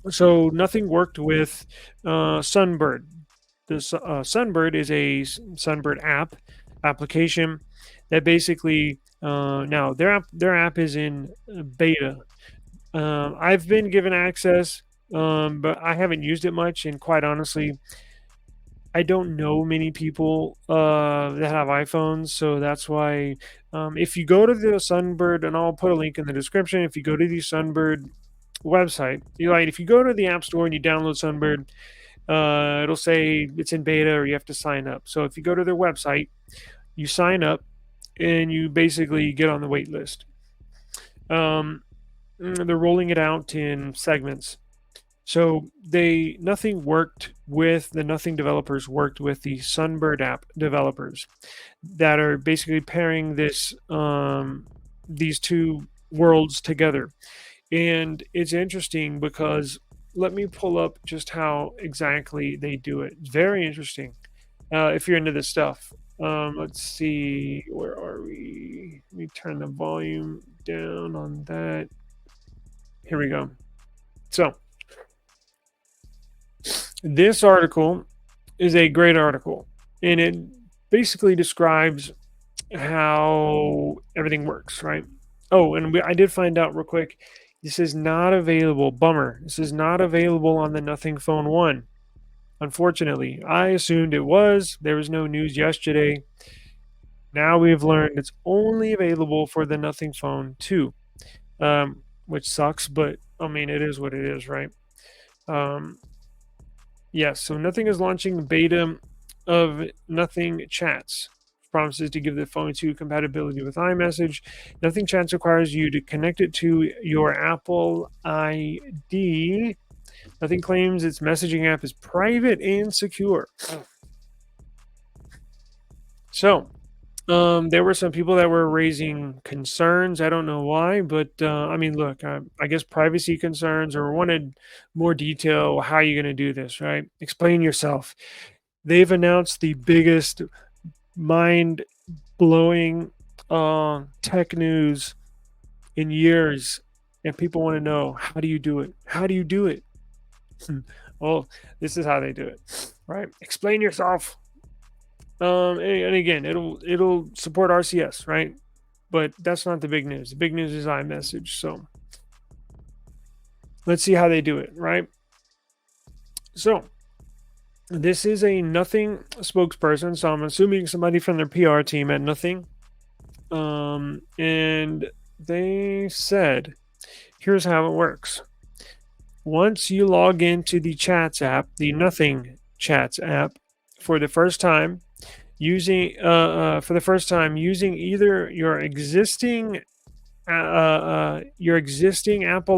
So nothing worked with Sunbird. This Sunbird is a Sunbird application that basically now their app is in beta. I've been given access, but I haven't used it much, and quite honestly, I don't know many people that have iPhones, so that's why. If you go to the Sunbird, and I'll put a link in the description. If you go to the Sunbird website, if you go to the App Store and you download Sunbird, it'll say it's in beta or you have to sign up. So if you go to their website, you sign up, and you basically get on the wait list. They're rolling it out in segments. So the Nothing developers worked with the Sunbird app developers that are basically pairing these two worlds together. And it's interesting because let me pull up just how exactly they do it. It's very interesting if you're into this stuff. Let's see, where are we? Let me turn the volume down on that. Here we go. So, this article is a great article, and it basically describes how everything works, right? Oh, and I did find out real quick. This is not available. Bummer. This is not available on the Nothing Phone 1. Unfortunately, I assumed it was. There was no news yesterday. Now we've learned it's only available for the Nothing Phone 2, which sucks, but I mean, it is what it is, right? Um, yes, so Nothing is launching beta of Nothing Chats. Promises to give the phone 2 compatibility with iMessage. Nothing Chats requires you to connect it to your Apple ID. Nothing claims its messaging app is private and secure. So, there were some people that were raising concerns. I don't know why, but I mean, look, I guess privacy concerns or wanted more detail. How are you going to do this, right? Explain yourself. They've announced the biggest mind blowing tech news in years, and people want to know, how do you do it? How do you do it? Well, this is how they do it, right? Explain yourself. And again, it'll support RCS, right? But that's not the big news. The big news is iMessage. So let's see how they do it, right? So this is a Nothing spokesperson, so I'm assuming somebody from their PR team at Nothing. And they said, here's how it works. Once you log into the Chats app, the Nothing Chats app, for the first time, using either your existing Apple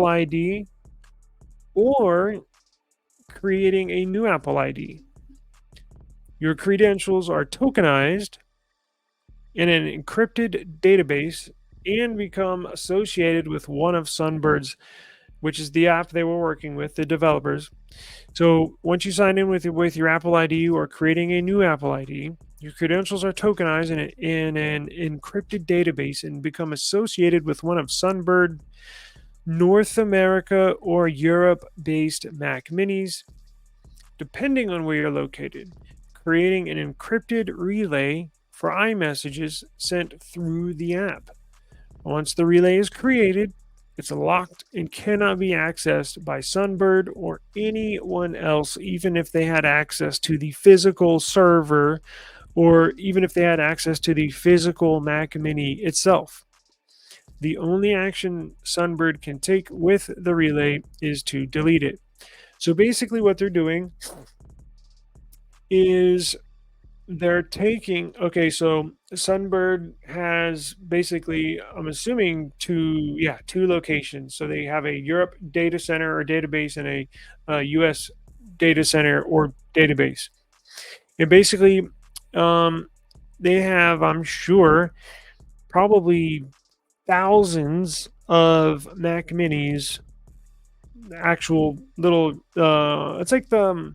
ID or creating a new Apple ID. Your credentials are tokenized in an encrypted database and become associated with one of Sunbird's, which is the app they were working with, the developers. So once you sign in with your Apple ID or creating a new Apple ID, your credentials are tokenized in an encrypted database and become associated with one of Sunbird North America or Europe-based Mac Minis, depending on where you're located, creating an encrypted relay for iMessages sent through the app. Once the relay is created, it's locked and cannot be accessed by Sunbird or anyone else, even if they had access to the physical server or even if they had access to the physical Mac Mini itself. The only action Sunbird can take with the relay is to delete it. So basically what they're doing is they're taking, okay, so Sunbird has basically, I'm assuming two locations. So they have a Europe data center or database and a US data center or database. And basically, they have, I'm sure, probably thousands of Mac Minis, actual little, it's like the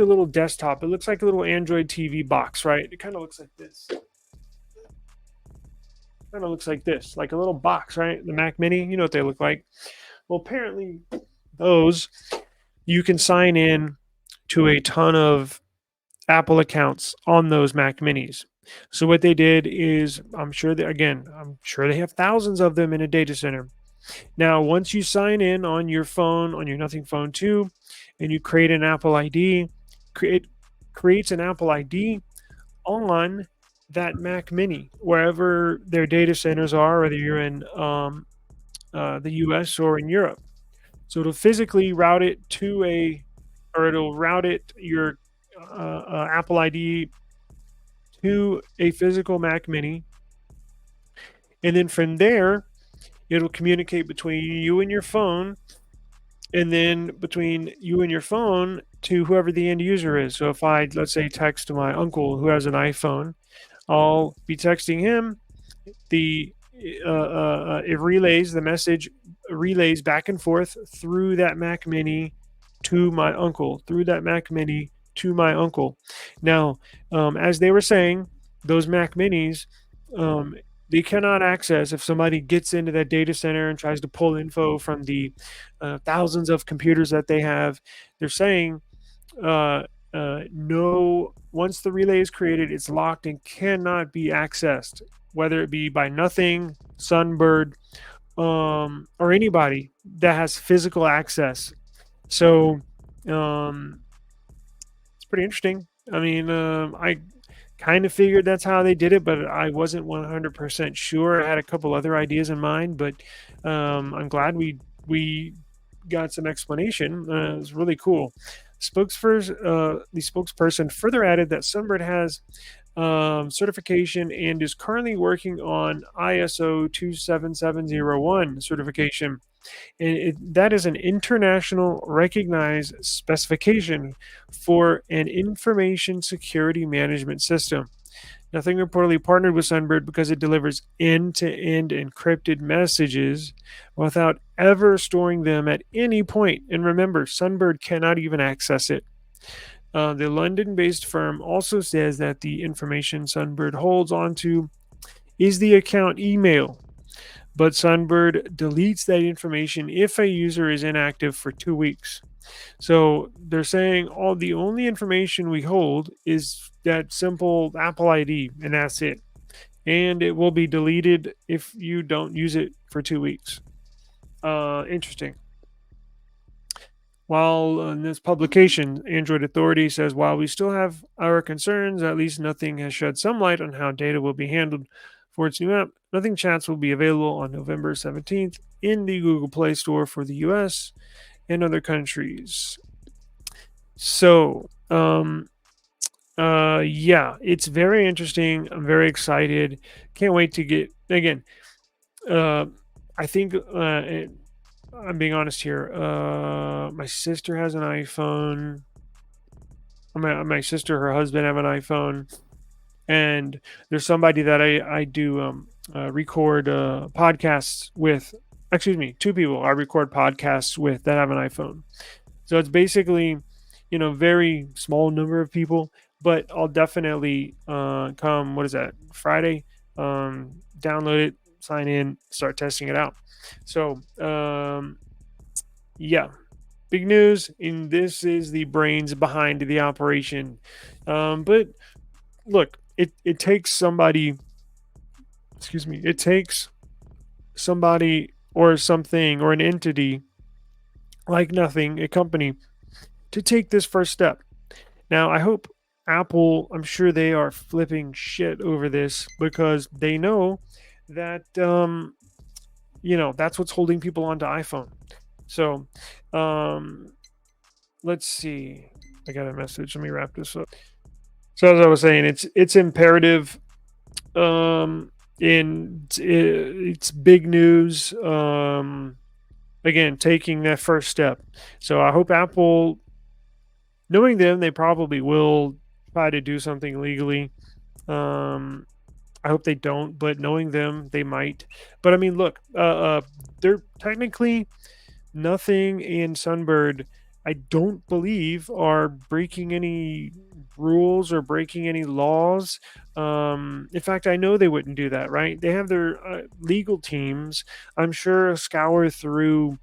little desktop. It looks like a little Android TV box, right? It kind of looks like this. Like a little box, right? The Mac Mini, you know what they look like. Well, apparently those, you can sign in to a ton of Apple accounts on those Mac Minis. So what they did is, I'm sure they have thousands of them in a data center. Now, once you sign in on your phone, on your Nothing Phone 2, and you create an Apple ID, it creates an Apple ID on that Mac Mini, wherever their data centers are, whether you're in the US or in Europe. So it'll physically route it it'll route your Apple ID to a physical Mac Mini. And then from there, it'll communicate between you and your phone, and then between you and your phone to whoever the end user is. So if I, let's say, text to my uncle who has an iPhone, I'll be texting him it relays the message, relays back and forth through that Mac Mini to my uncle, through that Mac Mini to my uncle. Now, as they were saying, those Mac Minis, um, they cannot access if somebody gets into that data center and tries to pull info from the thousands of computers that they have. They're saying uh, no, once the relay is created, it's locked and cannot be accessed, whether it be by Nothing, Sunbird, or anybody that has physical access. So um, it's pretty interesting. I mean, I kind of figured that's how they did it, but I wasn't 100% sure. I had a couple other ideas in mind, but I'm glad we got some explanation. It was really cool. The spokesperson further added that Sunbird has certification and is currently working on ISO 27701 certification. And that is an international recognized specification for an information security management system. Nothing reportedly partnered with Sunbird because it delivers end-to-end encrypted messages without ever storing them at any point. And remember, Sunbird cannot even access it. The London-based firm also says that the information Sunbird holds onto is the account email, but Sunbird deletes that information if a user is inactive for 2 weeks. So they're saying all the only information we hold is that simple Apple ID, and that's it. And it will be deleted if you don't use it for 2 weeks. Interesting. While in this publication, Android Authority says while we still have our concerns, at least Nothing has shed some light on how data will be handled for its new app. Nothing Chats will be available on November 17th in the Google Play Store for the US and other countries. So, yeah, it's very interesting. I'm very excited. Can't wait to get again. Uh, I think I'm being honest here. My sister has an iPhone. My sister, her husband have an iPhone, and there's somebody that I do record podcasts with. Excuse me, two people I record podcasts with that have an iPhone. So it's basically, very small number of people, but I'll definitely come. What is that? Friday. Download it, sign in, start testing it out. So yeah, big news. And this is the brains behind the operation. But look, it takes somebody. Excuse me. It takes somebody or something or an entity like Nothing, a company, to take this first step. Now, I hope Apple, I'm sure they are flipping shit over this because they know that, that's what's holding people onto iPhone. So, let's see. I got a message. Let me wrap this up. So, as I was saying, it's imperative. It's big news. Again, taking that first step. So, I hope Apple, knowing them, they probably will try to do something legally. I hope they don't, but knowing them, they might. But I mean, look, they're technically Nothing and Sunbird. I don't believe are breaking any rules or breaking any laws. In fact, I know they wouldn't do that, right? They have their legal teams. I'm sure scour through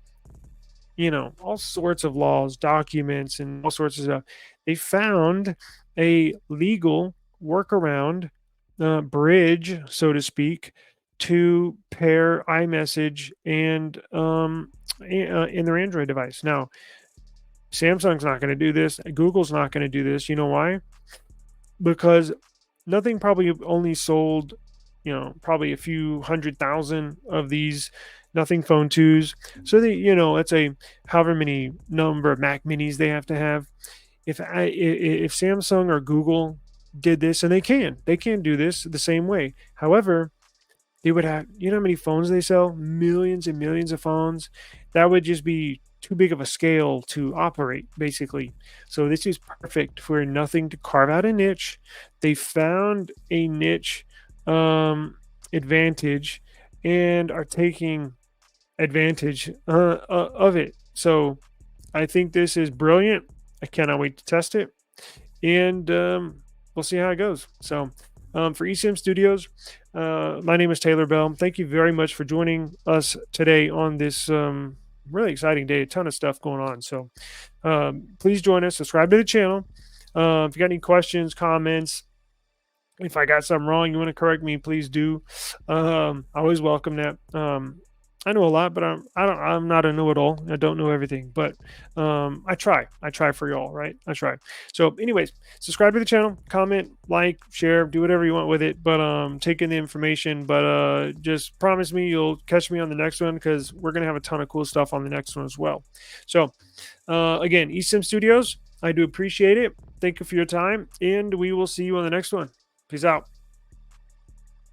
all sorts of laws, documents, and all sorts of stuff. They found a legal workaround, bridge, so to speak, to pair iMessage and in their Android device. Now, Samsung's not going to do this. Google's not going to do this. You know why? Because Nothing probably only sold, probably a few 100,000 of these Nothing Phone 2s. So let's say however many number of Mac Minis they have to have. If Samsung or Google did this, and they can do this the same way. However, they would have, how many phones they sell? Millions and millions of phones. That would just be too big of a scale to operate, basically. So this is perfect for Nothing to carve out a niche. They found a niche advantage and are taking advantage of it. So I think this is brilliant. I cannot wait to test it, and we'll see how it goes. So, for eSIM Studios, my name is Taylor Bell. Thank you very much for joining us today on this really exciting day. A ton of stuff going on. So, please join us. Subscribe to the channel. If you got any questions, comments, if I got something wrong, you want to correct me, please do. I always welcome that. I know a lot, but I'm not a know-it-all. I don't know everything, but I try. I try for y'all, right? I try. So, anyways, subscribe to the channel, comment, like, share, do whatever you want with it. But take in the information. But just promise me you'll catch me on the next one because we're gonna have a ton of cool stuff on the next one as well. So, again, eSIM Studios, I do appreciate it. Thank you for your time, and we will see you on the next one. Peace out.